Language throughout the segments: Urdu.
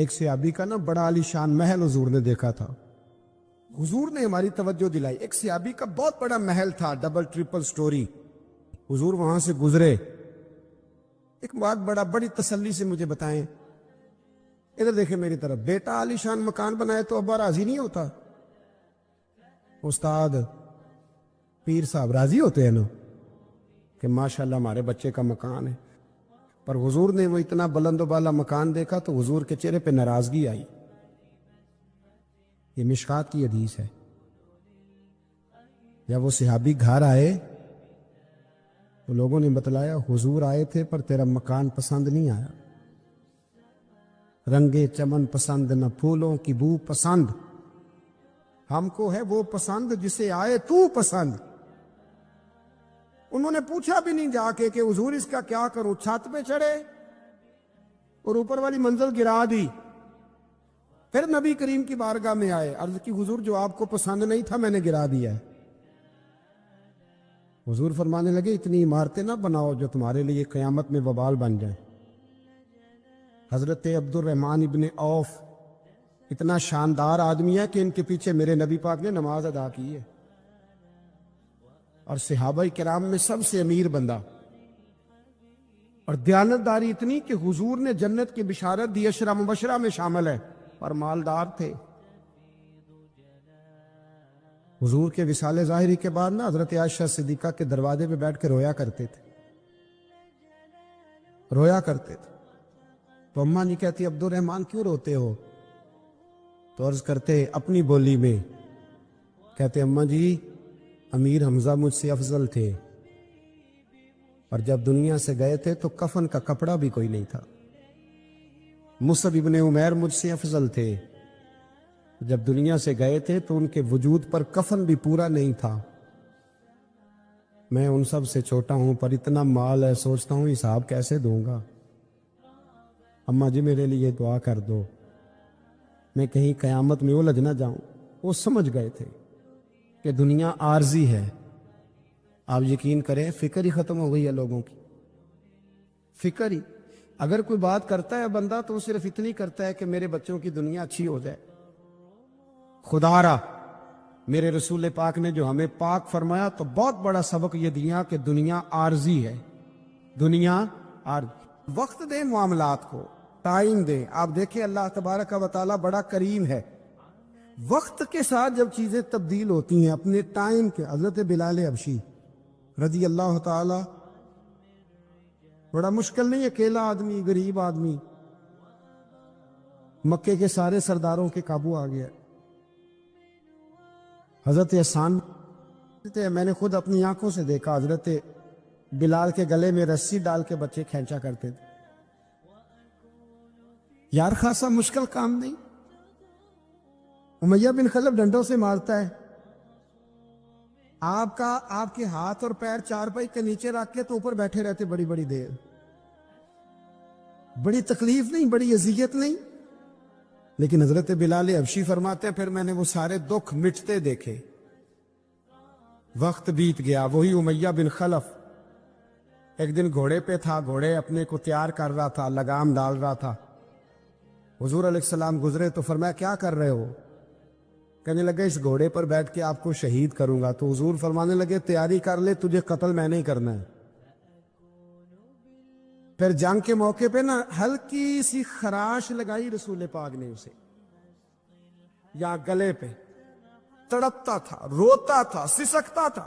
ایک صحابی کا نا بڑا عالی شان محل حضور نے دیکھا تھا. حضور نے ہماری توجہ دلائی. ایک صحابی کا بہت بڑا محل تھا, ڈبل ٹرپل سٹوری. حضور وہاں سے گزرے. ایک بات بڑی تسلی سے مجھے بتائیں, ادھر دیکھیں میری طرف, بیٹا عالی شان مکان بنائے تو ابا راضی نہیں ہوتا؟ استاد پیر صاحب راضی ہوتے ہیں نا کہ ماشاءاللہ ہمارے بچے کا مکان ہے. پر حضور نے وہ اتنا بلند و بالا مکان دیکھا تو حضور کے چہرے پہ ناراضگی آئی. یہ مشکات کی حدیث ہے. جب وہ صحابی گھر آئے تو لوگوں نے بتلایا حضور آئے تھے پر تیرا مکان پسند نہیں آیا. رنگے چمن پسند نہ پھولوں کی بو پسند, ہم کو ہے وہ پسند جسے آئے تو پسند. انہوں نے پوچھا بھی نہیں جا کے کہ حضور اس کا کیا کروں, چھت پہ چڑھے اور اوپر والی منزل گرا دی. پھر نبی کریم کی بارگاہ میں آئے, عرض کی حضور جو آپ کو پسند نہیں تھا میں نے گرا دیا ہے. حضور فرمانے لگے اتنی عمارتیں نہ بناؤ جو تمہارے لیے قیامت میں وبال بن جائیں. حضرت عبد الرحمن ابن عوف اتنا شاندار آدمی ہے کہ ان کے پیچھے میرے نبی پاک نے نماز ادا کی ہے, اور صحابہ کرام میں سب سے امیر بندہ, اور دیانتداری اتنی کہ حضور نے جنت کی بشارت دی, عشرہ مبشرہ میں شامل ہے, پر مالدار تھے. حضور کے وصال ظاہری کے بعد نا حضرت عائشہ صدیقہ کے دروازے پہ بیٹھ کے رویا کرتے تھے. تو اماں نہیں کہتی عبد الرحمن کیوں روتے ہو؟ تو عرض کرتے اپنی بولی میں, کہتے اماں جی امیر حمزہ مجھ سے افضل تھے, اور جب دنیا سے گئے تھے تو کفن کا کپڑا بھی کوئی نہیں تھا. مصعب ابن عمیر مجھ سے افضل تھے, جب دنیا سے گئے تھے تو ان کے وجود پر کفن بھی پورا نہیں تھا. میں ان سب سے چھوٹا ہوں پر اتنا مال ہے, سوچتا ہوں حساب کیسے دوں گا. اماں جی میرے لیے دعا کر دو, میں کہیں قیامت میں الجھ نہ جاؤں. وہ سمجھ گئے تھے کہ دنیا عارضی ہے. آپ یقین کریں فکر ہی ختم ہو گئی ہے لوگوں کی. فکر ہی, اگر کوئی بات کرتا ہے بندہ تو وہ صرف اتنی کرتا ہے کہ میرے بچوں کی دنیا اچھی ہو جائے. خدا را میرے رسول پاک نے جو ہمیں پاک فرمایا تو بہت بڑا سبق یہ دیا کہ دنیا عارضی ہے. دنیا عارضی. وقت دے معاملات کو, ٹائم دے. آپ دیکھیں اللہ تبارک و تعالی بڑا کریم ہے. وقت کے ساتھ جب چیزیں تبدیل ہوتی ہیں اپنے ٹائم کے. حضرت بلال حبشی رضی اللہ تعالی, بڑا مشکل نہیں, اکیلا آدمی, غریب آدمی, مکے کے سارے سرداروں کے قابو آ گیا. حضرت حسان, میں نے خود اپنی آنکھوں سے دیکھا, حضرت بلال کے گلے میں رسی ڈال کے بچے کھینچا کرتے تھے. یار خاصا مشکل کام نہیں. امیہ بن خلف ڈنڈوں سے مارتا ہے, آپ کے ہاتھ اور پیر چارپائی کے نیچے رکھ کے تو اوپر بیٹھے رہتے بڑی بڑی دیر. بڑی تکلیف نہیں, بڑی اذیت نہیں. لیکن حضرت بلال حبشی فرماتے ہیں پھر میں نے وہ سارے دکھ مٹتے دیکھے. وقت بیت گیا. وہی امیہ بن خلف ایک دن گھوڑے پہ تھا, گھوڑے اپنے کو تیار کر رہا تھا, لگام ڈال رہا تھا. حضور علیہ السلام گزرے تو فرمایا کیا کر رہے ہو؟ کہنے لگے اس گھوڑے پر بیٹھ کے آپ کو شہید کروں گا. تو حضور فرمانے لگے تیاری کر لے, تجھے قتل میں نہیں کرنا ہے. پھر جنگ کے موقع پہ نا ہلکی سی خراش لگائی رسول پاک نے اسے, یا گلے پہ. تڑپتا تھا, روتا تھا, سسکتا تھا.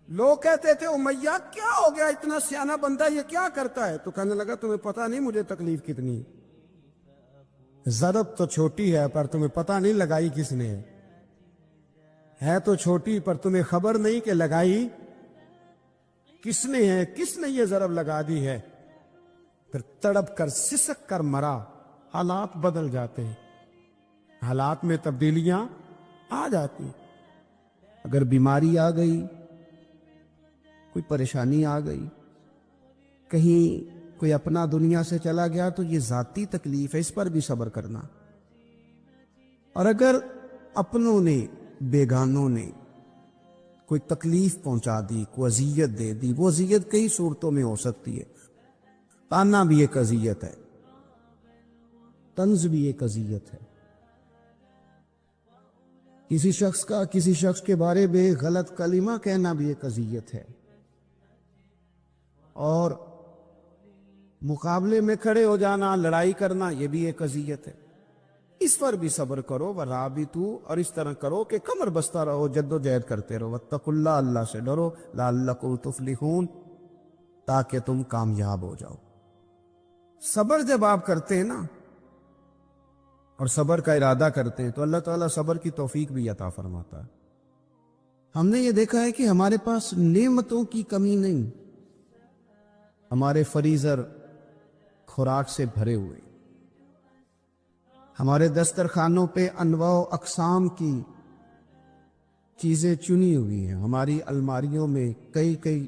لوگ کہتے تھے امیہ کیا ہو گیا, اتنا سیانہ بندہ یہ کیا کرتا ہے؟ تو کہنے لگا تمہیں پتہ نہیں مجھے تکلیف کتنی. ضرب تو چھوٹی ہے پر تمہیں پتہ نہیں لگائی کس نے ہے تو چھوٹی, پر تمہیں خبر نہیں کہ لگائی کس نے ہے, کس نے یہ ضرب لگا دی ہے. پھر تڑپ کر سسک کر مرا. حالات بدل جاتے ہیں, حالات میں تبدیلیاں آ جاتی. اگر بیماری آ گئی, کوئی پریشانی آ گئی, کہیں کوئی اپنا دنیا سے چلا گیا تو یہ ذاتی تکلیف ہے, اس پر بھی صبر کرنا. اور اگر اپنوں نے بیگانوں نے کوئی تکلیف پہنچا دی, کوئی اذیت دے دی, وہ اذیت کئی صورتوں میں ہو سکتی ہے. تانا بھی ایک اذیت ہے. طنز بھی ایک اذیت ہے. کسی شخص کے بارے میں غلط کلمہ کہنا بھی ایک اذیت ہے. اور مقابلے میں کھڑے ہو جانا، لڑائی کرنا، یہ بھی ایک اذیت ہے. اس پر بھی صبر کرو. ورابطو، اور اس طرح کرو کہ کمر بستہ رہو، جد و جہد کرتے رہو. واتقوا اللہ، اللہ سے ڈرو. لعلکم تفلحون، تاکہ تم کامیاب ہو جاؤ. صبر جب آپ کرتے ہیں نا اور صبر کا ارادہ کرتے ہیں تو اللہ تعالیٰ صبر کی توفیق بھی عطا فرماتا ہے. ہم نے یہ دیکھا ہے کہ ہمارے پاس نعمتوں کی کمی نہیں، ہمارے فریزر خوراک سے بھرے ہوئے، ہمارے دسترخوانوں پہ انواع و اقسام کی چیزیں چنی ہوئی ہیں، ہماری الماریوں میں کئی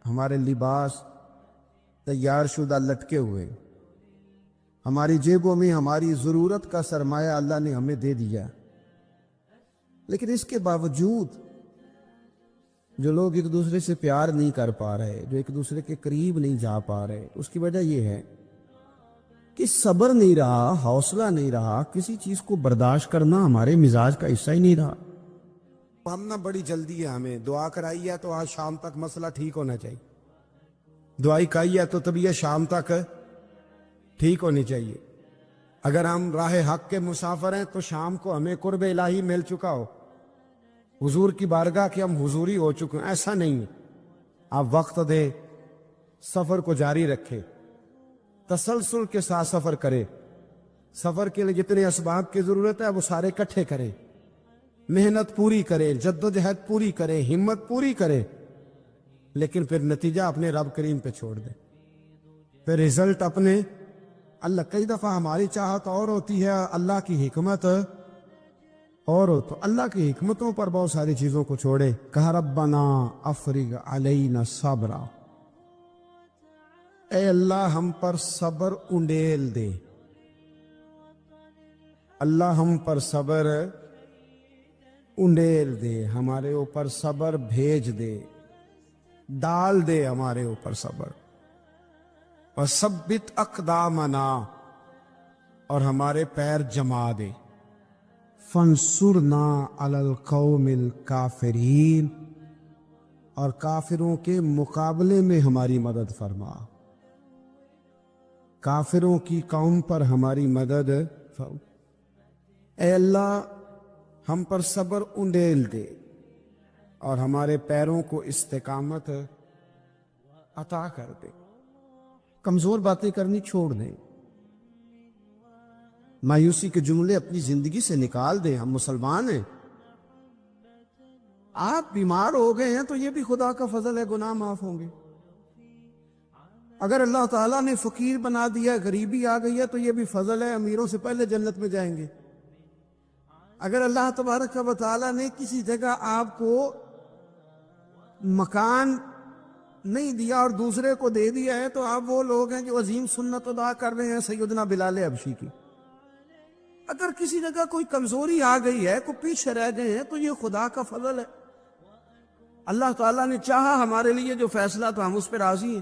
ہمارے لباس تیار شدہ لٹکے ہوئے، ہماری جیبوں میں ہماری ضرورت کا سرمایہ اللہ نے ہمیں دے دیا. لیکن اس کے باوجود جو لوگ ایک دوسرے سے پیار نہیں کر پا رہے، جو ایک دوسرے کے قریب نہیں جا پا رہے، اس کی وجہ یہ ہے کہ صبر نہیں رہا، حوصلہ نہیں رہا، کسی چیز کو برداشت کرنا ہمارے مزاج کا حصہ ہی نہیں رہا. ہم نہ بڑی جلدی ہے، ہمیں دعا کرائی ہے تو آج شام تک مسئلہ ٹھیک ہونا چاہیے، دعائی کھائی ہے تو طبیعت شام تک ٹھیک ہونی چاہیے. اگر ہم راہ حق کے مسافر ہیں تو شام کو ہمیں قرب الہی مل چکا ہو، حضور کی بارگاہ کے ہم حضوری ہو چکے ہیں. ایسا نہیں ہے. آپ وقت دے، سفر کو جاری رکھے، تسلسل کے ساتھ سفر کرے. سفر کے لیے جتنے اسباب کی ضرورت ہے وہ سارے اکٹھے کرے، محنت پوری کرے، جد و جہد پوری کرے، ہمت پوری کرے، لیکن پھر نتیجہ اپنے رب کریم پہ چھوڑ دے. پھر رزلٹ اپنے اللہ. کئی دفعہ ہماری چاہت اور ہوتی ہے، اللہ کی حکمت اور ہو، تو اللہ کی حکمتوں پر بہت ساری چیزوں کو چھوڑے. کہا ربنا افرغ علینا صبرا، اے اللہ ہم پر صبر انڈیل دے، اللہ ہم پر صبر انڈیل دے، ہمارے اوپر صبر بھیج دے، ڈال دے ہمارے اوپر صبر. وثبت اقدامنا، اور ہمارے پیر جما دے. فانصرنا علی القوم الکافرین، اور کافروں کے مقابلے میں ہماری مدد فرما. کافروں کی قوم پر ہماری مدد فرما. اے اللہ ہم پر صبر انڈیل دے اور ہمارے پیروں کو استقامت عطا کر دے. کمزور باتیں کرنی چھوڑ دیں، مایوسی کے جملے اپنی زندگی سے نکال دیں. ہم مسلمان ہیں. آپ بیمار ہو گئے ہیں تو یہ بھی خدا کا فضل ہے، گناہ معاف ہوں گے. اگر اللہ تعالیٰ نے فقیر بنا دیا، غریبی آ گئی ہے تو یہ بھی فضل ہے، امیروں سے پہلے جنت میں جائیں گے. اگر اللہ تبارک و تعالیٰ نے کسی جگہ آپ کو مکان نہیں دیا اور دوسرے کو دے دیا ہے تو آپ وہ لوگ ہیں جو عظیم سنت ادا کر رہے ہیں سیدنا بلال حبشی کی. اگر کسی جگہ کوئی کمزوری آ گئی ہے، کوئی پیچھے رہ گئے ہیں تو یہ خدا کا فضل ہے. اللہ تعالیٰ نے چاہا ہمارے لیے جو فیصلہ تو ہم اس پہ راضی ہیں.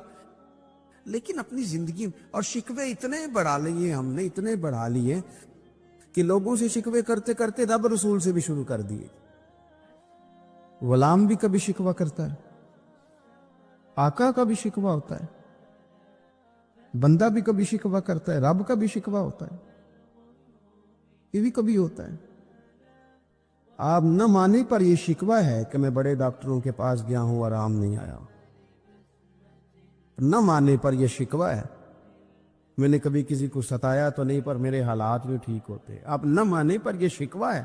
لیکن اپنی زندگی اور شکوے اتنے بڑھا لیے، ہم نے اتنے بڑھا لیے کہ لوگوں سے شکوے کرتے کرتے رب رسول سے بھی شروع کر دیے. غلام بھی کبھی شکوہ کرتا ہے، آقا کا بھی شکوہ ہوتا ہے، بندہ بھی کبھی شکوہ کرتا ہے، رب کا بھی شکوہ ہوتا ہے، یہ بھی کبھی ہوتا ہے. آپ نہ مانے پر یہ شکوہ ہے کہ میں بڑے ڈاکٹروں کے پاس گیا ہوں آرام نہیں آیا. نہ مانے پر یہ شکوہ ہے میں نے کبھی کسی کو ستایا تو نہیں پر میرے حالات بھی ٹھیک ہوتے. آپ نہ مانے پر یہ شکوہ ہے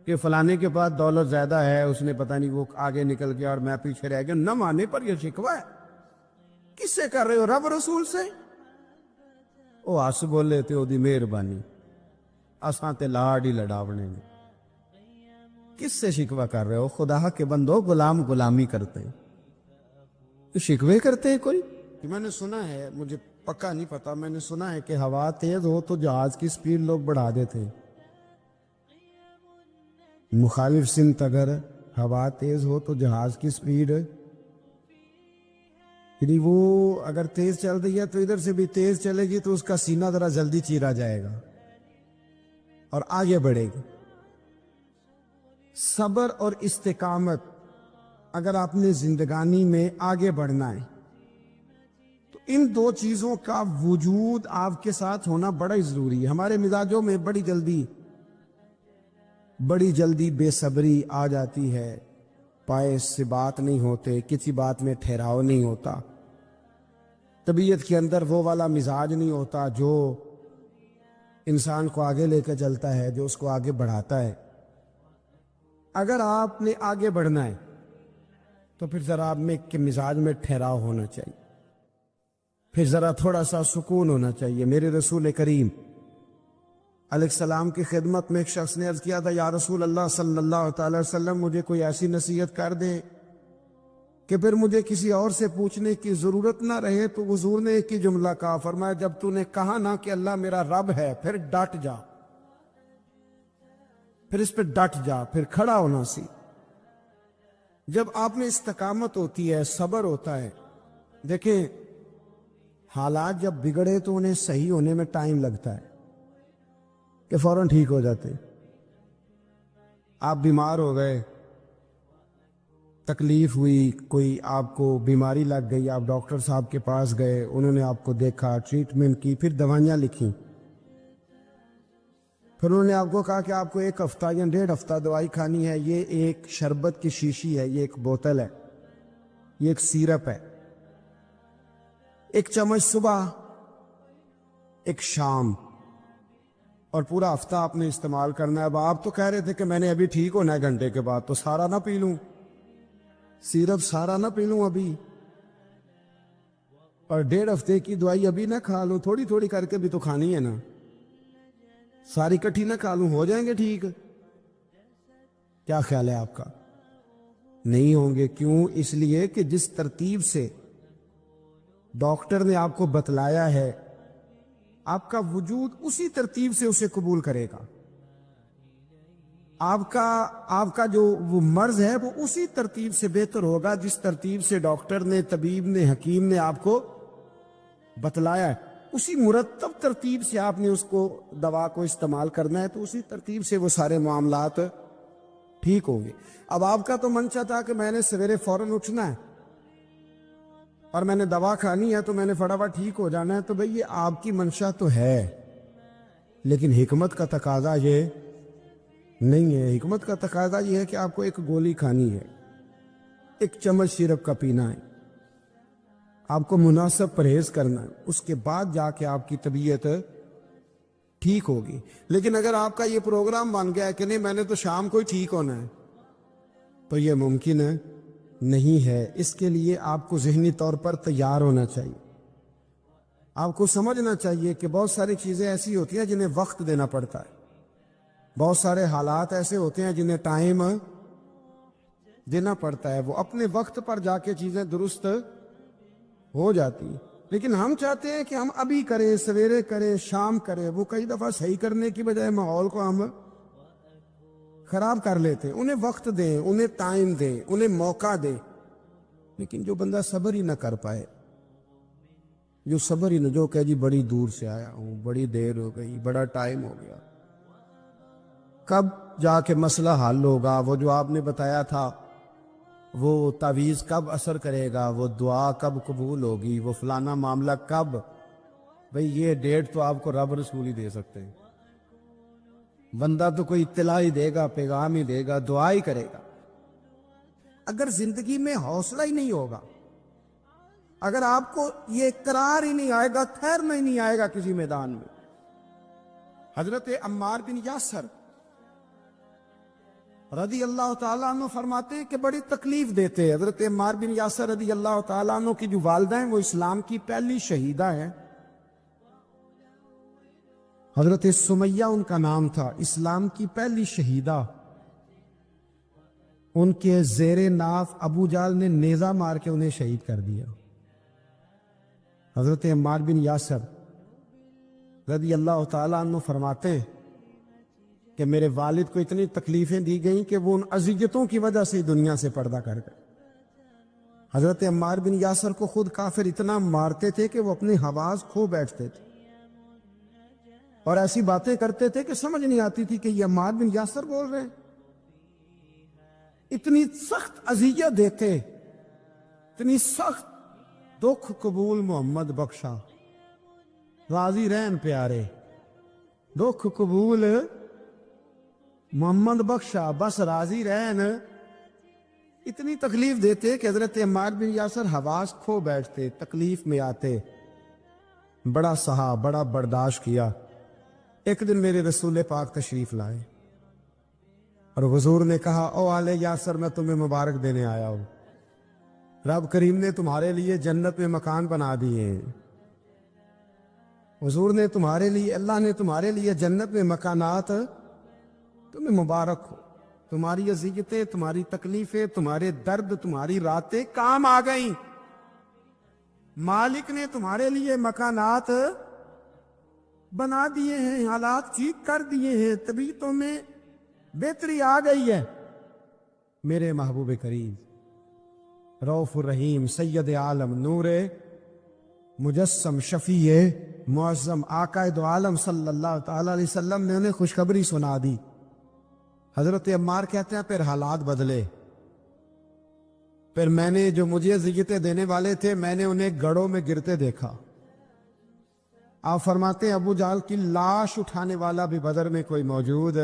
کہ فلانے کے پاس دولت زیادہ ہے، اس نے پتہ نہیں وہ آگے نکل گیا اور میں پیچھے رہ گیا. نہ مانے پر یہ شکوہ ہے. کس سے کر رہے ہو؟ رب رسول سے. وہ آس بولے تھے دی مہربانی اساں تے لاڈ ہی لڑاونے نے. کس سے شکوہ کر رہے ہو؟ خدا کے بندو، غلام غلامی کرتے ہیں، شکوے کرتے ہیں کوئی. میں نے سنا ہے، مجھے پکا نہیں پتا، میں نے سنا ہے کہ ہوا تیز ہو تو جہاز کی سپیڈ لوگ بڑھا دیتے ہیں. مخالف سمت اگر ہوا تیز ہو تو جہاز کی سپیڈ یعنی وہ اگر تیز چل رہی ہے تو ادھر سے بھی تیز چلے گی تو اس کا سینہ ذرا جلدی چیرا جائے گا اور آگے بڑھے گی۔ صبر اور استقامت، اگر آپ نے زندگانی میں آگے بڑھنا ہے تو ان دو چیزوں کا وجود آپ کے ساتھ ہونا بڑا ہی ضروری ہے۔ ہمارے مزاجوں میں بڑی جلدی بے صبری آ جاتی ہے، پائے سے بات نہیں ہوتے، کسی بات میں ٹھہراؤ نہیں ہوتا، طبیعت کے اندر وہ والا مزاج نہیں ہوتا جو انسان کو آگے لے کے چلتا ہے، جو اس کو آگے بڑھاتا ہے۔ اگر آپ نے آگے بڑھنا ہے تو پھر ذرا آپ میں کے مزاج میں ٹھہراؤ ہونا چاہیے، پھر ذرا تھوڑا سا سکون ہونا چاہیے۔ میرے رسول کریم علیہ السلام کی خدمت میں ایک شخص نے عرض کیا تھا، یا رسول اللہ صلی اللہ تعالی وسلم، مجھے کوئی ایسی نصیحت کر دے کہ پھر مجھے کسی اور سے پوچھنے کی ضرورت نہ رہے۔ تو حضور نے ایک ہی جملہ کہا، فرمایا جب تو نے کہا نا کہ اللہ میرا رب ہے، پھر ڈٹ جا، پھر اس پہ ڈٹ جا، پھر کھڑا ہونا سی۔ جب آپ میں استقامت ہوتی ہے، صبر ہوتا ہے، دیکھیں حالات جب بگڑے تو انہیں صحیح ہونے میں ٹائم لگتا ہے کہ فوراً ٹھیک ہو جاتے۔ آپ بیمار ہو گئے، تکلیف ہوئی، کوئی آپ کو بیماری لگ گئی، آپ ڈاکٹر صاحب کے پاس گئے، انہوں نے آپ کو دیکھا، ٹریٹمنٹ کی، پھر دوائیاں لکھیں، پھر انہوں نے آپ کو کہا کہ آپ کو 1 ہفتہ یا 1.5 ہفتہ دوائی کھانی ہے، یہ ایک شربت کی شیشی ہے، یہ ایک بوتل ہے، یہ ایک سیرپ ہے، 1 چمچ صبح 1 شام، اور پورا ہفتہ آپ نے استعمال کرنا ہے۔ اب آپ تو کہہ رہے تھے کہ میں نے ابھی ٹھیک ہونا ہے گھنٹے کے بعد، تو سارا نہ پی لوں، سیرپ سارا نہ پی لوں ابھی، اور 1.5 ہفتے کی دوائی ابھی نہ کھا لوں، تھوڑی تھوڑی کر کے بھی تو کھانی ہے نا، ساری کٹھی نہ کھا لوں، ہو جائیں گے ٹھیک؟ کیا خیال ہے آپ کا؟ نہیں ہوں گے۔ کیوں؟ اس لیے کہ جس ترتیب سے ڈاکٹر نے آپ کو بتلایا ہے، آپ کا وجود اسی ترتیب سے اسے قبول کرے گا۔ آپ کا جو وہ مرض ہے وہ اسی ترتیب سے بہتر ہوگا جس ترتیب سے ڈاکٹر نے، طبیب نے، حکیم نے آپ کو بتلایا ہے، اسی مرتب ترتیب سے آپ نے اس کو دوا کو استعمال کرنا ہے، تو اسی ترتیب سے وہ سارے معاملات ٹھیک ہوں گے۔ اب آپ کا تو منشا تھا کہ میں نے سویرے فوراً اٹھنا ہے اور میں نے دوا کھانی ہے تو میں نے فٹافٹ ٹھیک ہو جانا ہے، تو بھئی یہ آپ کی منشا تو ہے، لیکن حکمت کا تقاضا یہ نہیں ہے۔ حکمت کا تقاضا یہ ہے کہ آپ کو 1 گولی کھانی ہے، 1 چمچ سیرپ کا پینا ہے، آپ کو مناسب پرہیز کرنا ہے، اس کے بعد جا کے آپ کی طبیعت ٹھیک ہوگی۔ لیکن اگر آپ کا یہ پروگرام بن گیا ہے کہ نہیں میں نے تو شام کو ہی ٹھیک ہونا ہے، تو یہ ممکن نہیں ہے۔ اس کے لیے آپ کو ذہنی طور پر تیار ہونا چاہیے، آپ کو سمجھنا چاہیے کہ بہت ساری چیزیں ایسی ہوتی ہیں جنہیں وقت دینا پڑتا ہے، بہت سارے حالات ایسے ہوتے ہیں جنہیں ٹائم دینا پڑتا ہے، وہ اپنے وقت پر جا کے چیزیں درست ہو جاتی ہیں۔ لیکن ہم چاہتے ہیں کہ ہم ابھی کریں، سویرے کریں، شام کریں، وہ کئی دفعہ صحیح کرنے کی بجائے ماحول کو ہم خراب کر لیتے ہیں۔ انہیں وقت دیں، انہیں ٹائم دیں، انہیں موقع دیں۔ لیکن جو بندہ صبر ہی نہ کر پائے، جو صبر ہی نہ، جو کہ جی بڑی دور سے آیا ہوں، بڑی دیر ہو گئی، بڑا ٹائم ہو گیا، کب جا کے مسئلہ حل ہوگا؟ وہ جو آپ نے بتایا تھا وہ تعویذ کب اثر کرے گا؟ وہ دعا کب قبول ہوگی؟ وہ فلانا معاملہ کب؟ بھئی یہ ڈیٹ تو آپ کو رب رسول ہی دے سکتے ہیں، بندہ تو کوئی اطلاع ہی دے گا، پیغام ہی دے گا، دعا ہی کرے گا۔ اگر زندگی میں حوصلہ ہی نہیں ہوگا، اگر آپ کو یہ قرار ہی نہیں آئے گا، ٹھہرنا ہی نہیں آئے گا کسی میدان میں۔ حضرت عمار بن یاسر رضی اللہ تعالیٰ عنہ فرماتے ہیں کہ بڑی تکلیف دیتے ہیں۔ حضرت عمار بن یاسر رضی اللہ تعالیٰ عنہ کی جو والدہ ہیں وہ اسلام کی پہلی شہیدہ ہیں، حضرت سمیہ ان کا نام تھا، اسلام کی پہلی شہیدہ۔ ان کے زیر ناف ابو جہل نے نیزہ مار کے انہیں شہید کر دیا۔ حضرت عمار بن یاسر رضی اللہ تعالیٰ عنہ فرماتے ہیں کہ میرے والد کو اتنی تکلیفیں دی گئیں کہ وہ ان اذیتوں کی وجہ سے دنیا سے پردہ کر گئے۔ حضرت عمار بن یاسر کو خود کافر اتنا مارتے تھے کہ وہ اپنی حواس کھو بیٹھتے تھے اور ایسی باتیں کرتے تھے کہ سمجھ نہیں آتی تھی کہ یہ عمار بن یاسر بول رہے ہیں. اتنی سخت اذیت دیتے، اتنی سخت. دکھ قبول محمد بخشا، راضی رہن پیارے. دکھ قبول محمد بخشا، بس راضی رہن. اتنی تکلیف دیتے کہ حضرت عمار بن یاسر حواس کھو بیٹھتے، تکلیف میں آتے. بڑا سہا، بڑا برداشت کیا. ایک دن میرے رسول پاک تشریف لائے اور حضور نے کہا او آل یاسر میں تمہیں مبارک دینے آیا ہوں. رب کریم نے تمہارے لیے جنت میں مکان بنا دیے ہیں. حضور نے تمہارے لیے، اللہ نے تمہارے لیے جنت میں مکانات، تمہیں مبارک ہو. تمہاری اذیتیں، تمہاری تکلیفیں، تمہارے درد، تمہاری راتیں کام آ گئیں. مالک نے تمہارے لیے مکانات بنا دیے ہیں، حالات ٹھیک کر دیے ہیں، تبھی تمہیں بہتری آ گئی ہے. میرے محبوب کریم رؤوف الرحیم سید عالم نور مجسم شفیع معظم آقا دو عالم صلی اللہ تعالی علیہ وسلم نے انہیں خوشخبری سنا دی. حضرت عمار کہتے ہیں پھر حالات بدلے. پھر میں نے جو مجھے اذیتیں دینے والے تھے، میں نے انہیں گڑھوں میں گرتے دیکھا. آپ فرماتے ہیں ابو جہل کی لاش اٹھانے والا بھی بدر میں کوئی موجود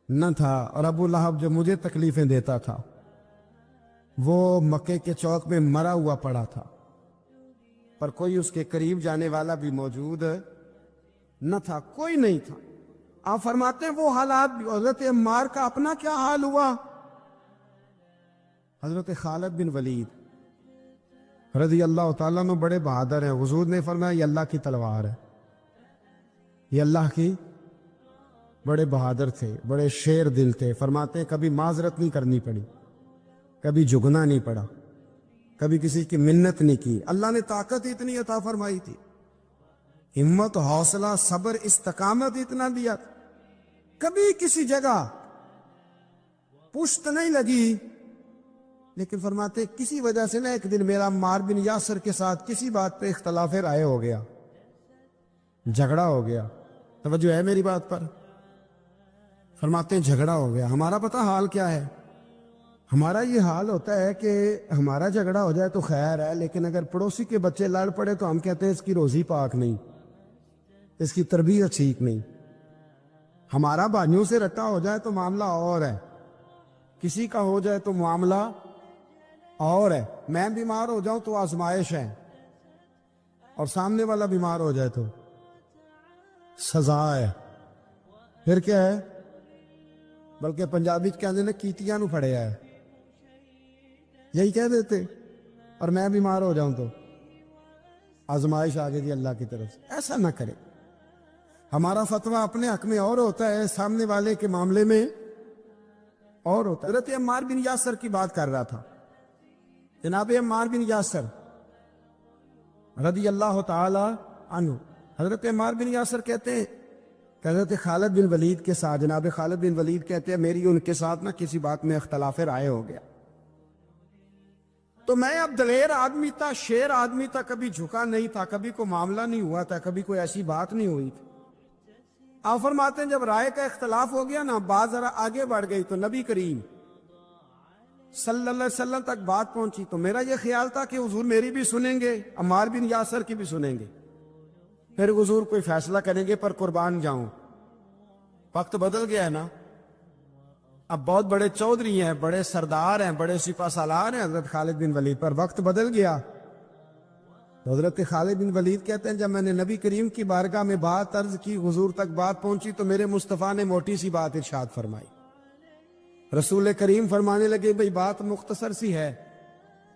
نہ تھا، اور ابو لہب جو مجھے تکلیفیں دیتا تھا وہ مکے کے چوک میں مرا ہوا پڑا تھا، پر کوئی اس کے قریب جانے والا بھی موجود نہ تھا، کوئی نہیں تھا. آپ فرماتے ہیں وہ حالات بھی. حضرت عمار کا اپنا کیا حال ہوا؟ حضرت خالد بن ولید رضی اللہ تعالیٰ عنہ بڑے بہادر ہیں. حضور نے فرمایا یہ اللہ کی تلوار ہے، یہ اللہ کی. بڑے بہادر تھے، بڑے شیر دل تھے. فرماتے ہیں کبھی معذرت نہیں کرنی پڑی، کبھی جھکنا نہیں پڑا، کبھی کسی کی منت نہیں کی. اللہ نے طاقت اتنی عطا فرمائی تھی، ہمت، حوصلہ، صبر، استقامت اتنا دیا تھا. کبھی کسی جگہ پشت نہیں لگی. لیکن فرماتے کسی وجہ سے نا ایک دن میرا عمار بن یاسر کے ساتھ کسی بات پہ اختلاف رائے ہو گیا، جھگڑا ہو گیا. توجہ ہے میری بات پر؟ فرماتے ہیں جھگڑا ہو گیا. ہمارا پتہ حال کیا ہے؟ ہمارا یہ حال ہوتا ہے کہ ہمارا جھگڑا ہو جائے تو خیر ہے، لیکن اگر پڑوسی کے بچے لڑ پڑے تو ہم کہتے ہیں اس کی روزی پاک نہیں، اس کی تربیت ٹھیک نہیں. ہمارا بھائیوں سے رٹا ہو جائے تو معاملہ اور ہے، کسی کا ہو جائے تو معاملہ اور ہے. میں بیمار ہو جاؤں تو آزمائش ہے، اور سامنے والا بیمار ہو جائے تو سزا ہے. پھر کیا ہے؟ بلکہ پنجابی کہتے ہیں کیتیاں نو پھڑیا ہے، یہی کہہ دیتے. اور میں بیمار ہو جاؤں تو آزمائش آ گئی اللہ کی طرف سے. ایسا نہ کرے. ہمارا فتویٰ اپنے حق میں اور ہوتا ہے، سامنے والے کے معاملے میں اور ہوتا ہے. حضرت عمار بن یاسر کی بات کر رہا تھا. جناب عمار بن یاسر رضی اللہ تعالی عنہ، حضرت عمار بن یاسر کہتے ہیں کہ حضرت خالد بن ولید کے ساتھ، جناب خالد بن ولید کہتے ہیں میری ان کے ساتھ نہ کسی بات میں اختلاف رائے ہو گیا. تو میں اب دلیر آدمی تھا، شیر آدمی تھا، کبھی جھکا نہیں تھا، کبھی کوئی معاملہ نہیں ہوا تھا، کبھی کوئی ایسی بات نہیں ہوئی تھی. آپ فرماتے ہیں جب رائے کا اختلاف ہو گیا نا، بات ذرا آگے بڑھ گئی تو نبی کریم صلی اللہ علیہ وسلم تک بات پہنچی. تو میرا یہ خیال تھا کہ حضور میری بھی سنیں گے، عمار بن یاسر کی بھی سنیں گے، پھر حضور کوئی فیصلہ کریں گے. پر قربان جاؤں وقت بدل گیا ہے نا. اب بہت بڑے چودھری ہیں، بڑے سردار ہیں، بڑے سپہ سالار ہیں حضرت خالد بن ولید، پر وقت بدل گیا. تو حضرت خالد بن ولید کہتے ہیں جب میں نے نبی کریم کی بارگاہ میں بات عرض کی، حضور تک بات پہنچی، تو میرے مصطفیٰ نے موٹی سی بات ارشاد فرمائی. رسول کریم فرمانے لگے بھئی بات مختصر سی ہے،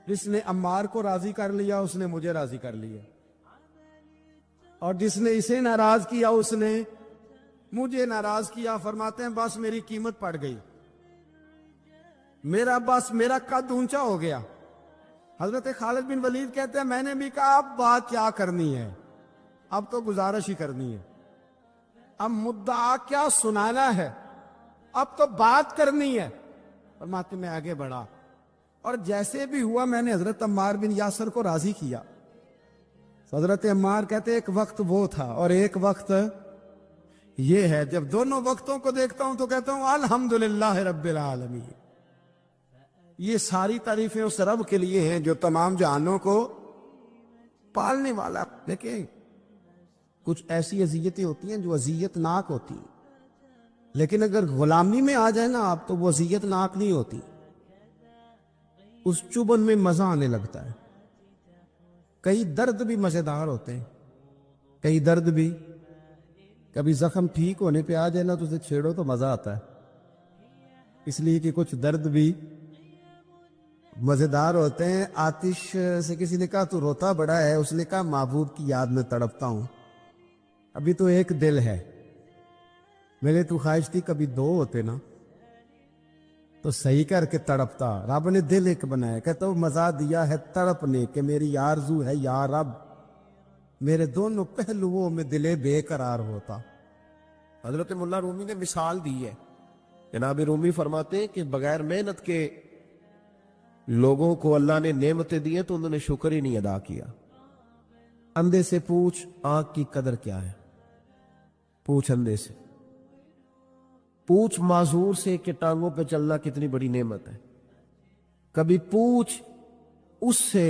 جس نے عمار کو راضی کر لیا اس نے مجھے راضی کر لیا، اور جس نے اسے ناراض کیا اس نے مجھے ناراض کیا. فرماتے ہیں بس میری قیمت پڑ گئی، میرا قد اونچا ہو گیا. حضرت خالد بن ولید کہتے ہیں میں نے بھی کہا اب بات کیا کرنی ہے، اب تو گزارش ہی کرنی ہے، اب مدعا کیا سنانا ہے، اب تو بات کرنی ہے. فرماتے میں آگے بڑھا اور جیسے بھی ہوا میں نے حضرت عمار بن یاسر کو راضی کیا. حضرت عمار کہتے ایک وقت وہ تھا اور ایک وقت یہ ہے. جب دونوں وقتوں کو دیکھتا ہوں تو کہتا ہوں الحمدللہ رب العالمین. یہ ساری تعریفیں اس رب کے لیے ہیں جو تمام جہانوں کو پالنے والا. دیکھیں کچھ ایسی اذیتیں ہوتی ہیں جو اذیت ناک ہوتی ہیں، لیکن اگر غلامی میں آ جائے نا آپ تو وہ اذیت ناک نہیں ہوتی. اس چبن میں مزہ آنے لگتا ہے. کئی درد بھی مزیدار ہوتے ہیں، کئی درد بھی. کبھی زخم ٹھیک ہونے پہ آ جائے نا تو اسے چھیڑو تو مزہ آتا ہے، اس لیے کہ کچھ درد بھی مزیدار ہوتے ہیں. آتش سے کسی نے کہا تو روتا بڑا ہے، اس نے کہا معبود کی یاد میں تڑپتا ہوں. ابھی تو ایک دل ہے، میرے تو خواہش تھی کبھی دو ہوتے نا تو صحیح کر کے تڑپتا. رب نے دل ایک بنایا، کہتا وہ مزہ دیا ہے تڑپنے کہ میری آرزو ہے یا رب میرے دونوں پہلوؤں میں دل بے قرار ہوتا. حضرت مولا رومی نے مثال دی ہے. جناب رومی فرماتے ہیں کہ بغیر محنت کے لوگوں کو اللہ نے نعمتیں دی ہیں تو انہوں نے شکر ہی نہیں ادا کیا. اندھے سے پوچھ آنکھ کی قدر کیا ہے. پوچھ اندھے سے، پوچھ معذور سے کہ ٹانگوں پہ چلنا کتنی بڑی نعمت ہے. کبھی پوچھ اس سے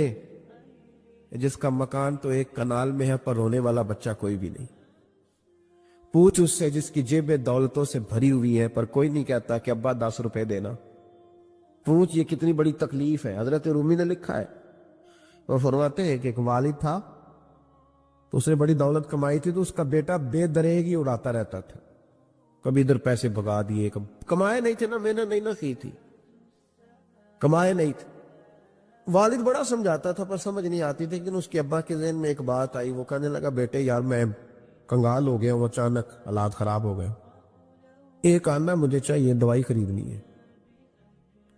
جس کا مکان تو ایک کنال میں ہے پر رونے والا بچہ کوئی بھی نہیں. پوچھ اس سے جس کی جیبیں دولتوں سے بھری ہوئی ہیں پر کوئی نہیں کہتا کہ ابا 10 روپے دینا. پوچھ یہ کتنی بڑی تکلیف ہے. حضرت رومی نے لکھا ہے، وہ فرماتے ہیں کہ ایک والد تھا تو اس نے بڑی دولت کمائی تھی تو اس کا بیٹا بے دریغ ہی اڑاتا رہتا تھا. کبھی ادھر پیسے بھگا دیے، کمائے نہیں تھے نا، محنت نہیں نہ کی تھی، کمائے نہیں تھے. والد بڑا سمجھاتا تھا پر سمجھ نہیں آتی تھی. لیکن اس کے ابا کے ذہن میں ایک بات آئی، وہ کہنے لگا بیٹے یار میں کنگال ہو گیا ہوں، اچانک حالات خراب ہو گئے، ایک آنا مجھے چاہیے، دوائی خریدنی ہے،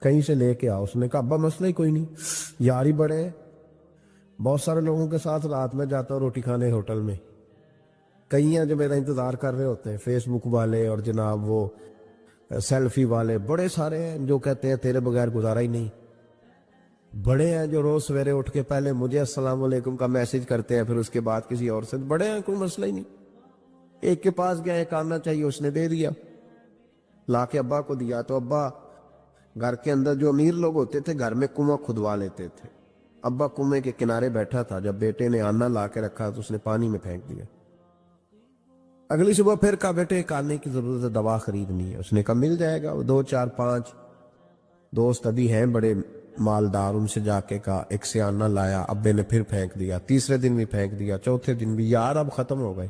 کہیں سے لے کے آؤ. اس نے کہا ابا مسئلہ ہی کوئی نہیں، یار ہی بڑے ہیں، بہت سارے لوگوں کے ساتھ رات میں جاتا ہوں روٹی کھانے ہوٹل میں، کئی ہیں جو میرا انتظار کر رہے ہوتے ہیں، فیس بک والے اور جناب وہ سیلفی والے بڑے سارے ہیں جو کہتے ہیں تیرے بغیر گزارا ہی نہیں. بڑے ہیں جو روز سویرے اٹھ کے پہلے مجھے السلام علیکم کا میسج کرتے ہیں پھر اس کے بعد کسی اور سے. بڑے ہیں، کوئی مسئلہ ہی نہیں. ایک کے پاس گیا، ایک آنا چاہیے، اس نے دے دیا، لا کے ابا کو دیا. تو ابا گھر کے اندر جو امیر لوگ ہوتے تھے گھر میں کنواں کھدوا لیتے تھے. ابا کنویں کے کنارے بیٹھا تھا، جب بیٹے نے آنا لا کے رکھا تو اس نے پانی میں پھینک دیا. اگلی صبح پھر کہا بیٹے ایک آنے کی ضرورت ہے، دوا خریدنی ہے. اس نے کہا مل جائے گا. 2 4 5 دوست ابھی ہیں بڑے مالدار، ان سے جا کے کہا، ایک سے آنا لایا، ابے نے پھر پھینک دیا، تیسرے دن بھی پھینک دیا، چوتھے دن بھی. یار اب ختم ہو گئے.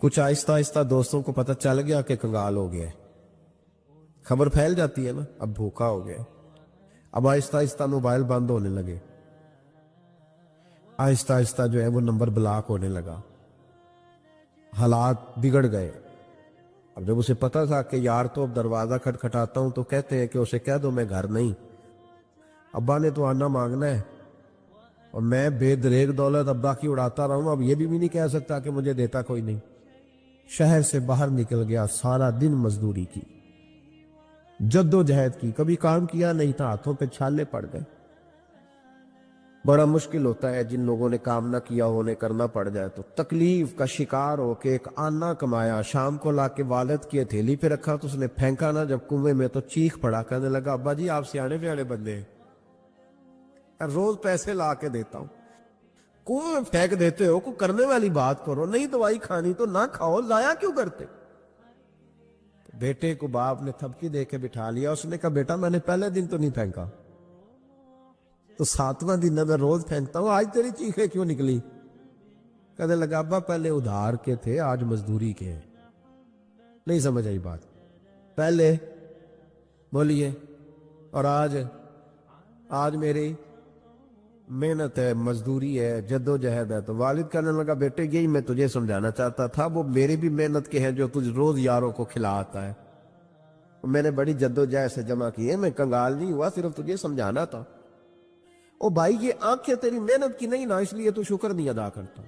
کچھ آہستہ آہستہ دوستوں کو پتہ چل گیا کہ کنگال ہو گیا ہے. خبر پھیل جاتی ہے نا، اب بھوکا ہو گیا. اب آہستہ آہستہ موبائل بند ہونے لگے، آہستہ آہستہ جو ہے وہ نمبر بلاک ہونے لگا، حالات بگڑ گئے. اب جب اسے پتا تھا کہ یار تو اب دروازہ کھٹکھٹاتا ہوں تو کہتے ہیں کہ اسے کہہ دو میں گھر نہیں، ابا نے تو آنا مانگنا ہے اور میں بے دریغ دولت ابا کی اڑاتا رہا ہوں. اب یہ بھی نہیں کہہ سکتا کہ مجھے دیتا کوئی نہیں. شہر سے باہر نکل گیا، سارا دن مزدوری کی، جد و جہد کی، کبھی کام کیا نہیں تھا، ہاتھوں پہ چھالے پڑ گئے. بڑا مشکل ہوتا ہے جن لوگوں نے کام نہ کیا ہونے کرنا پڑ جائے تو. تکلیف کا شکار ہو کے ایک آنا کمایا، شام کو لا کے والد کی ہتھیلی پہ رکھا تو اس نے پھینکا نا جب کنویں میں تو چیخ پڑا، کہنے لگا ابا جی آپ سیانے پیانے بندے ہیں، روز پیسے لا کے دیتا ہوں، کنویں میں پھینک دیتے ہو، کوئی کرنے والی بات کرو. نہیں دوائی کھانی تو نہ کھاؤ، ضائع کیوں کرتے. بیٹے کو باپ نے تھپکی دے کے بٹھا لیا. اس نے کہا بیٹا میں نے پہلے دن تو نہیں پھینکا، تو 7واں دن میں روز پھینکتا ہوں، آج تیری چیخیں کیوں نکلی. کہنے لگا ابا پہلے ادھار کے تھے آج مزدوری کے ہیں. نہیں سمجھ آئی بات. پہلے بولیے اور آج میری محنت ہے، مزدوری ہے، جد و جہد ہے. تو والد کہنے لگا بیٹے یہی میں تجھے سمجھانا چاہتا تھا، وہ میری بھی محنت کے ہیں جو تجھ روز یاروں کو کھلا آتا ہے، میں نے بڑی جد و جہد سے جمع کی ہے، میں کنگال نہیں ہوا، صرف تجھے سمجھانا تھا. او بھائی یہ آنکھیں تیری محنت کی نہیں نا، اس لیے تو شکر نہیں ادا کرتا.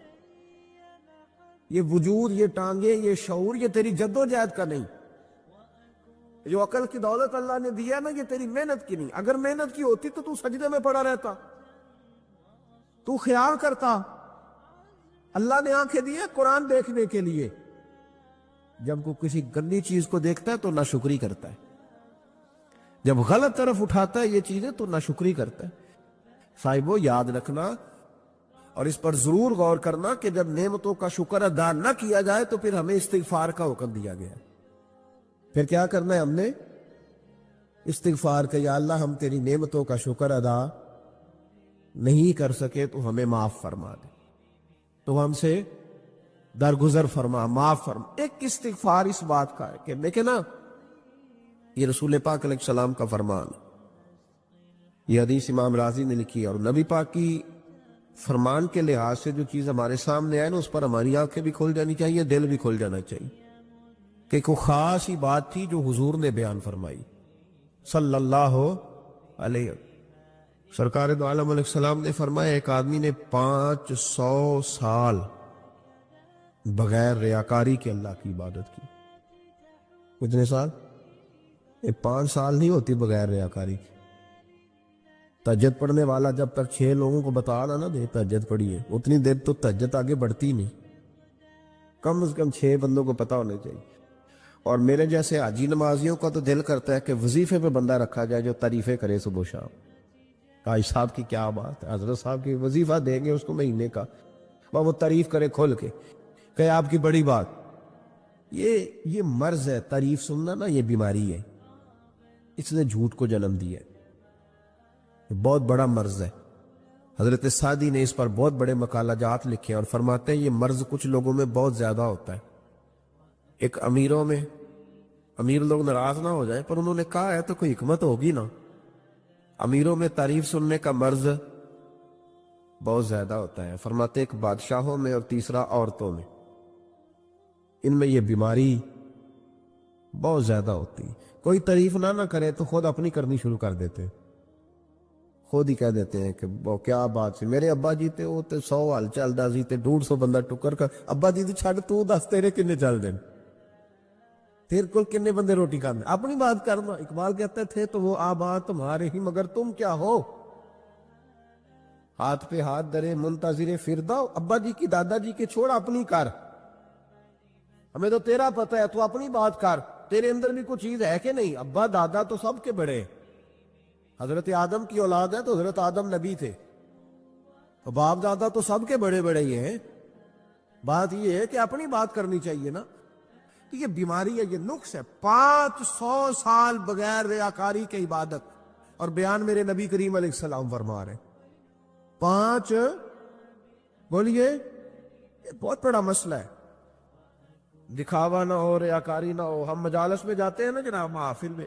یہ وجود، یہ ٹانگیں، یہ شعور، یہ تیری جد و جہد کا نہیں. جو عقل کی دولت اللہ نے دیا نا یہ تیری محنت کی نہیں. اگر محنت کی ہوتی تو سجدے میں پڑا رہتا. تو خیال کرتا اللہ نے آنکھیں دی ہیں قرآن دیکھنے کے لیے. جب کوئی کسی گندی چیز کو دیکھتا ہے تو ناشکری کرتا ہے. جب غلط طرف اٹھاتا ہے یہ چیزیں تو ناشکری کرتا ہے. صاحبو یاد رکھنا اور اس پر ضرور غور کرنا کہ جب نعمتوں کا شکر ادا نہ کیا جائے تو پھر ہمیں استغفار کا حکم دیا گیا ہے. پھر کیا کرنا ہے ہم نے؟ استغفار کہ یا اللہ ہم تیری نعمتوں کا شکر ادا نہیں کر سکے تو ہمیں معاف فرما دے، تو ہم سے درگزر فرما، معاف فرما. ایک استغفار اس بات کا ہے کہ دیکھیں نا یہ رسول پاک علیہ السلام کا فرمان، یہ حدیث امام رازی نے لکھی، اور نبی پاک کی فرمان کے لحاظ سے جو چیز ہمارے سامنے آئے نا اس پر ہماری آنکھیں بھی کھل جانی چاہیے، دل بھی کھل جانا چاہیے کہ کوئی خاص ہی بات تھی جو حضور نے بیان فرمائی صلی اللہ علیہ وسلم. سرکار دو عالم علیہ السلام نے فرمایا ایک آدمی نے 500 سال بغیر ریاکاری کے اللہ کی عبادت کی. کتنے سال؟ 5 سال نہیں ہوتی بغیر ریاکاری کی. تہجد پڑھنے والا جب تک 6 لوگوں کو بتا رہا نہ دے تہجد پڑھی ہے اتنی دیر تو تہجد آگے بڑھتی نہیں. کم از کم 6 بندوں کو پتا ہونے چاہیے. اور میرے جیسے حاجی نمازیوں کا تو دل کرتا ہے کہ وظیفے پہ بندہ رکھا جائے جو تعریفیں کرے صبح و شام. حاج صاحب کی کیا بات ہے، حضرت صاحب کی وظیفہ دیں گے اس کو مہینے کا، وہ تعریف کرے کھول کے کہ آپ کی بڑی بات. یہ مرض ہے، تعریف سننا نا یہ بیماری ہے، اس نے جھوٹ کو جنم دیا ہے. یہ بہت بڑا مرض ہے. حضرت سعدی نے اس پر بہت بڑے مقالہ جات لکھے اور فرماتے ہیں یہ مرض کچھ لوگوں میں بہت زیادہ ہوتا ہے. ایک امیروں میں، امیر لوگ ناراض نہ ہو جائیں پر انہوں نے کہا ہے تو کوئی حکمت ہوگی نا، امیروں میں تعریف سننے کا مرض بہت زیادہ ہوتا ہے. فرماتے ایک بادشاہوں میں اور تیسرا عورتوں میں، ان میں یہ بیماری بہت زیادہ ہوتی ہے. کوئی تعریف نہ کرے تو خود اپنی کرنی شروع کر دیتے، خود ہی کہہ دیتے ہیں کہ وہ کیا بات سی میرے ابا جی تے وہ تے 100 حال چلدا سی تے 150 بندہ ٹکر کر ابا جی تے چھڑ تو دس تیرے کنے چل دین، تیرے کل کنے بندے روٹی کھاندے، اپنی بات کرنا. اقبال کہتے تھے تو وہ آبا تمہارے ہی مگر تم کیا ہو، ہاتھ پہ ہاتھ درے منتظر فردا. ابا جی کی دادا جی کے چھوڑ اپنی کر، ہمیں تو تیرا پتہ ہے تو اپنی بات کر. تیرے اندر بھی کوئی چیز ہے کہ نہیں؟ ابا دادا تو سب کے بڑے، حضرت آدم کی اولاد ہے تو حضرت آدم نبی تھے، تو باپ دادا تو سب کے بڑے بڑے ہی ہیں. بات یہ ہے کہ اپنی بات کرنی چاہیے نا. تو یہ بیماری ہے، یہ نقص ہے. 500 سال بغیر ریاکاری کی عبادت، اور بیان میرے نبی کریم علیہ السلام فرما رہے 5 بولیے. یہ بہت بڑا مسئلہ ہے. دکھاوا نہ ہو، ریاکاری نہ ہو. ہم مجالس میں جاتے ہیں نا جناب، محافل میں،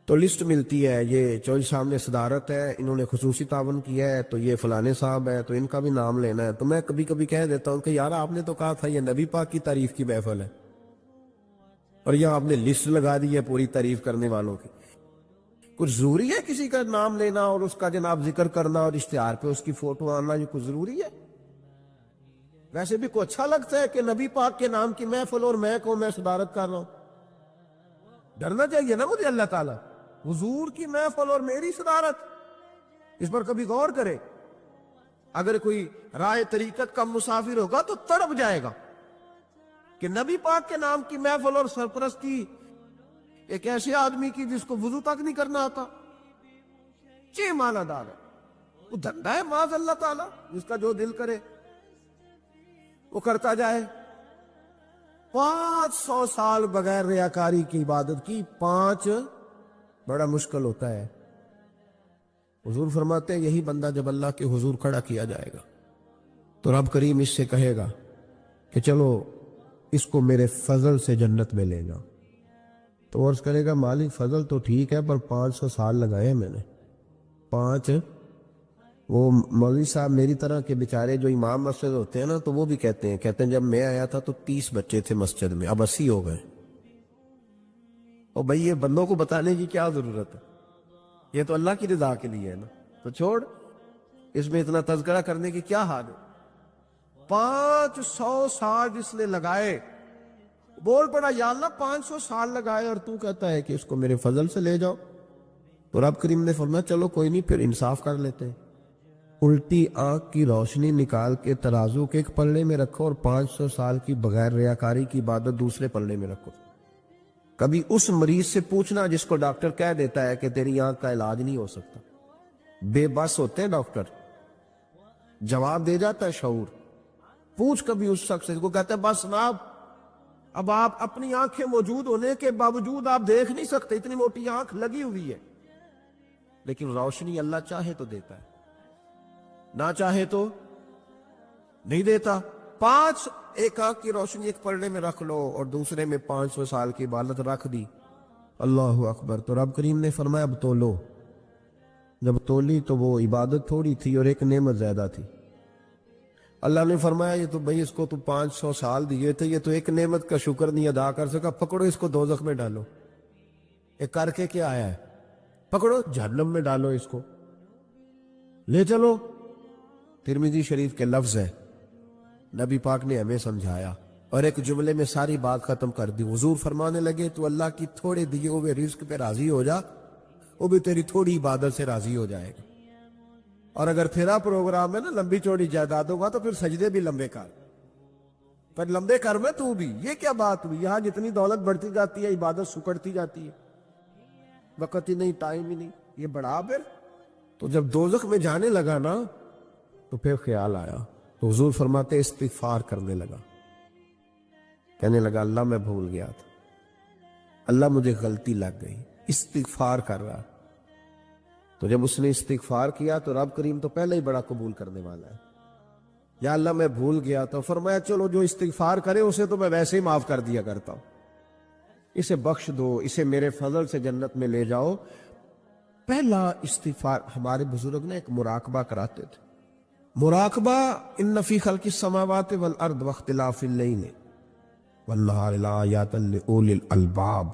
تو لسٹ ملتی ہے یہ چوہدری صاحب نے صدارت ہے، انہوں نے خصوصی تعاون کیا ہے، تو یہ فلانے صاحب ہے تو ان کا بھی نام لینا ہے. تو میں کبھی کبھی کہہ دیتا ہوں کہ یار آپ نے تو کہا تھا یہ نبی پاک کی تعریف کی محفل ہے، اور یہ آپ نے لسٹ لگا دی ہے پوری تعریف کرنے والوں کی. کچھ ضروری ہے کسی کا نام لینا اور اس کا جناب ذکر کرنا اور اشتہار پہ اس کی فوٹو آنا؟ یہ کچھ ضروری ہے؟ ویسے بھی کو اچھا لگتا ہے کہ نبی پاک کے نام کی محفل اور میں صدارت کر رہا ہوں؟ ڈرنا چاہیے نا مجھے اللہ تعالیٰ. حضور کی محفل اور میری صدارت، اس پر کبھی غور کرے. اگر کوئی رائے طریقت کا مسافر ہوگا تو تڑپ جائے گا کہ نبی پاک کے نام کی محفل اور سرپرستی ایک ایسے آدمی کی جس کو وضو تک نہیں کرنا آتا. چھ معنی دار ہے، وہ دھندا ہے معاذ اللہ تعالیٰ. جس کا جو دل کرے وہ کرتا جائے. 500 سال بغیر ریاکاری کی عبادت کی. 5 بڑا مشکل ہوتا ہے. حضور فرماتے ہیں یہی بندہ جب اللہ کے حضور کھڑا کیا جائے گا تو رب کریم اس سے کہے گا کہ چلو اس کو میرے فضل سے جنت میں لے جاؤ. تو عرض کرے گا مالک فضل تو ٹھیک ہے پر 500 سال لگائے میں نے. 5 وہ مولوی صاحب میری طرح کے بیچارے جو امام مسجد ہوتے ہیں نا تو وہ بھی کہتے ہیں جب میں آیا تھا تو 30 بچے تھے مسجد میں، اب 80 ہو گئے. اور بھئی یہ بندوں کو بتانے کی کیا ضرورت ہے؟ یہ تو اللہ کی رضا کے لیے ہے نا. تو چھوڑ، اس میں اتنا تذکرہ کرنے کی کیا حال ہے؟ 500 سال جس نے لگائے بول پڑا یا اللہ 500 سال لگائے اور تو کہتا ہے کہ اس کو میرے فضل سے لے جاؤ. تو رب کریم نے فرمایا چلو کوئی نہیں, پھر انصاف کر لیتے ہیں. الٹی آنکھ کی روشنی نکال کے ترازو کے ایک پلڑے میں رکھو اور 500 سال کی بغیر ریاکاری کی عبادت دوسرے پلڑے میں رکھو. کبھی اس مریض سے پوچھنا جس کو ڈاکٹر کہہ دیتا ہے کہ تیری آنکھ کا علاج نہیں ہو سکتا. بے بس ہوتے ہیں ڈاکٹر, جواب دے جاتا ہے شعور. پوچھ کبھی اس شخص سے کو کہتا ہے بس جناب اب آپ اپنی آنکھیں موجود ہونے کے باوجود آپ دیکھ نہیں سکتے, اتنی موٹی آنکھ لگی ہوئی ہے. لیکن روشنی اللہ چاہے تو دیتا ہے, نہ چاہے تو نہیں دیتا. ایک آنکھ کی روشنی ایک پلڑے میں رکھ لو اور دوسرے میں 500 سال کی عبادت رکھ دی. اللہ اکبر. تو رب کریم نے فرمایا اب تولو. جب تولی تو وہ عبادت تھوڑی تھی اور ایک نعمت زیادہ تھی. اللہ نے فرمایا یہ تو بھئی اس کو تو 500 سال دیے تھے, یہ تو ایک نعمت کا شکر نہیں ادا کر سکا, پکڑو اس کو دوزخ میں ڈالو. ایک کر کے کیا آیا ہے, پکڑو جہنم میں ڈالو اس کو, لے چلو. ترمذی شریف کے لفظ ہے, نبی پاک نے ہمیں سمجھایا اور ایک جملے میں ساری بات ختم کر دی. حضور فرمانے لگے تو اللہ کی تھوڑے دیے ہوئے رزق پہ راضی ہو جا, وہ بھی تیری تھوڑی عبادت سے راضی ہو جائے گا. اور اگر تیرا پروگرام ہے نا لمبی چوڑی جائیداد ہوگا تو پھر سجدے بھی لمبے کر, پر لمبے کر میں تو بھی. یہ کیا بات ہوئی, یہاں جتنی دولت بڑھتی جاتی ہے عبادت سکڑتی جاتی ہے, وقت ہی نہیں, ٹائم ہی نہیں. یہ بڑھا پھر. تو جب دوزخ میں جانے لگا نا تو پھر خیال آیا, تو حضور فرماتے استغفار کرنے لگا, کہنے لگا اللہ میں بھول گیا تھا, اللہ مجھے غلطی لگ گئی. استغفار کر رہا. تو جب اس نے استغفار کیا تو رب کریم تو پہلے ہی بڑا قبول کرنے والا ہے. یا اللہ میں بھول گیا. تو فرمایا چلو جو استغفار کرے اسے تو میں ویسے ہی معاف کر دیا کرتا ہوں, اسے بخش دو, اسے میرے فضل سے جنت میں لے جاؤ. پہلا استغفار ہمارے بزرگ نے ایک مراقبہ کراتے تھے. مراقبہ ان فی خلق السماوات والارض واختلاف اللیل والنہار لآیات لأولی الالباب.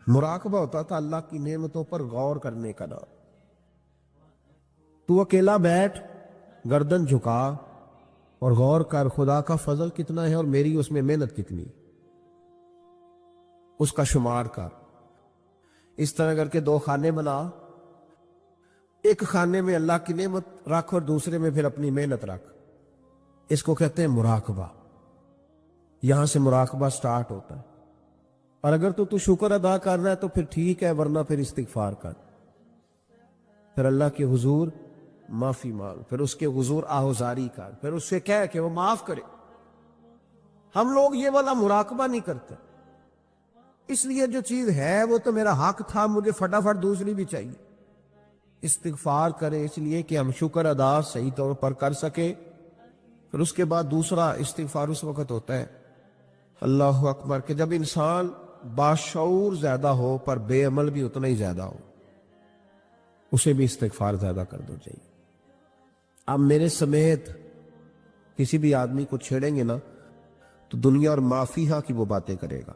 مراقبہ ہوتا تھا اللہ کی نعمتوں پر غور کرنے کا نام. تو اکیلا بیٹھ, گردن جھکا اور غور کر خدا کا فضل کتنا ہے اور میری اس میں محنت کتنی, اس کا شمار کر. اس طرح کر کے 2 خانے بنا, ایک خانے میں اللہ کی نعمت رکھ اور دوسرے میں پھر اپنی محنت رکھ. اس کو کہتے ہیں مراقبہ. یہاں سے مراقبہ سٹارٹ ہوتا ہے. اور اگر تو شکر ادا کر رہا ہے تو پھر ٹھیک ہے, ورنہ پھر استغفار کر, پھر اللہ کے حضور معافی مانگ, پھر اس کے حضور آہوزاری کر, پھر اس سے کہہ کہ وہ معاف کرے. ہم لوگ یہ والا مراقبہ نہیں کرتے, اس لیے جو چیز ہے وہ تو میرا حق تھا, مجھے فٹافٹ دوسری بھی چاہیے. استغفار کرے اس لیے کہ ہم شکر ادا صحیح طور پر کر سکے. پھر اس کے بعد دوسرا استغفار اس وقت ہوتا ہے اللہ اکبر کہ جب انسان باشعور زیادہ ہو پر بے عمل بھی اتنا ہی زیادہ ہو, اسے بھی استغفار زیادہ کر دو چاہیے. اب میرے سمیت کسی بھی آدمی کو چھیڑیں گے نا تو دنیا اور مافیہ کی وہ باتیں کرے گا,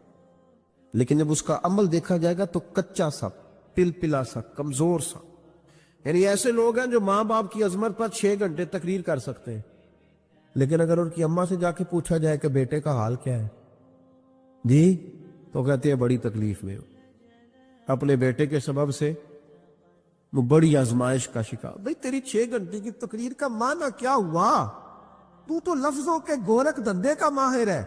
لیکن جب اس کا عمل دیکھا جائے گا تو کچا سا, پلپلا سا, کمزور سا. یعنی ایسے لوگ ہیں جو ماں باپ کی عظمت پر 6 گھنٹے تقریر کر سکتے ہیں, لیکن اگر ان کی اماں سے جا کے پوچھا جائے کہ بیٹے کا حال کیا ہے جی, تو کہتے ہیں بڑی تکلیف میں ہو, اپنے بیٹے کے سبب سے وہ بڑی آزمائش کا شکار. بھئی تیری 6 گھنٹے کی تقریر کا معنی کیا ہوا؟ تو لفظوں کے گورکھ دھندے کا ماہر ہے.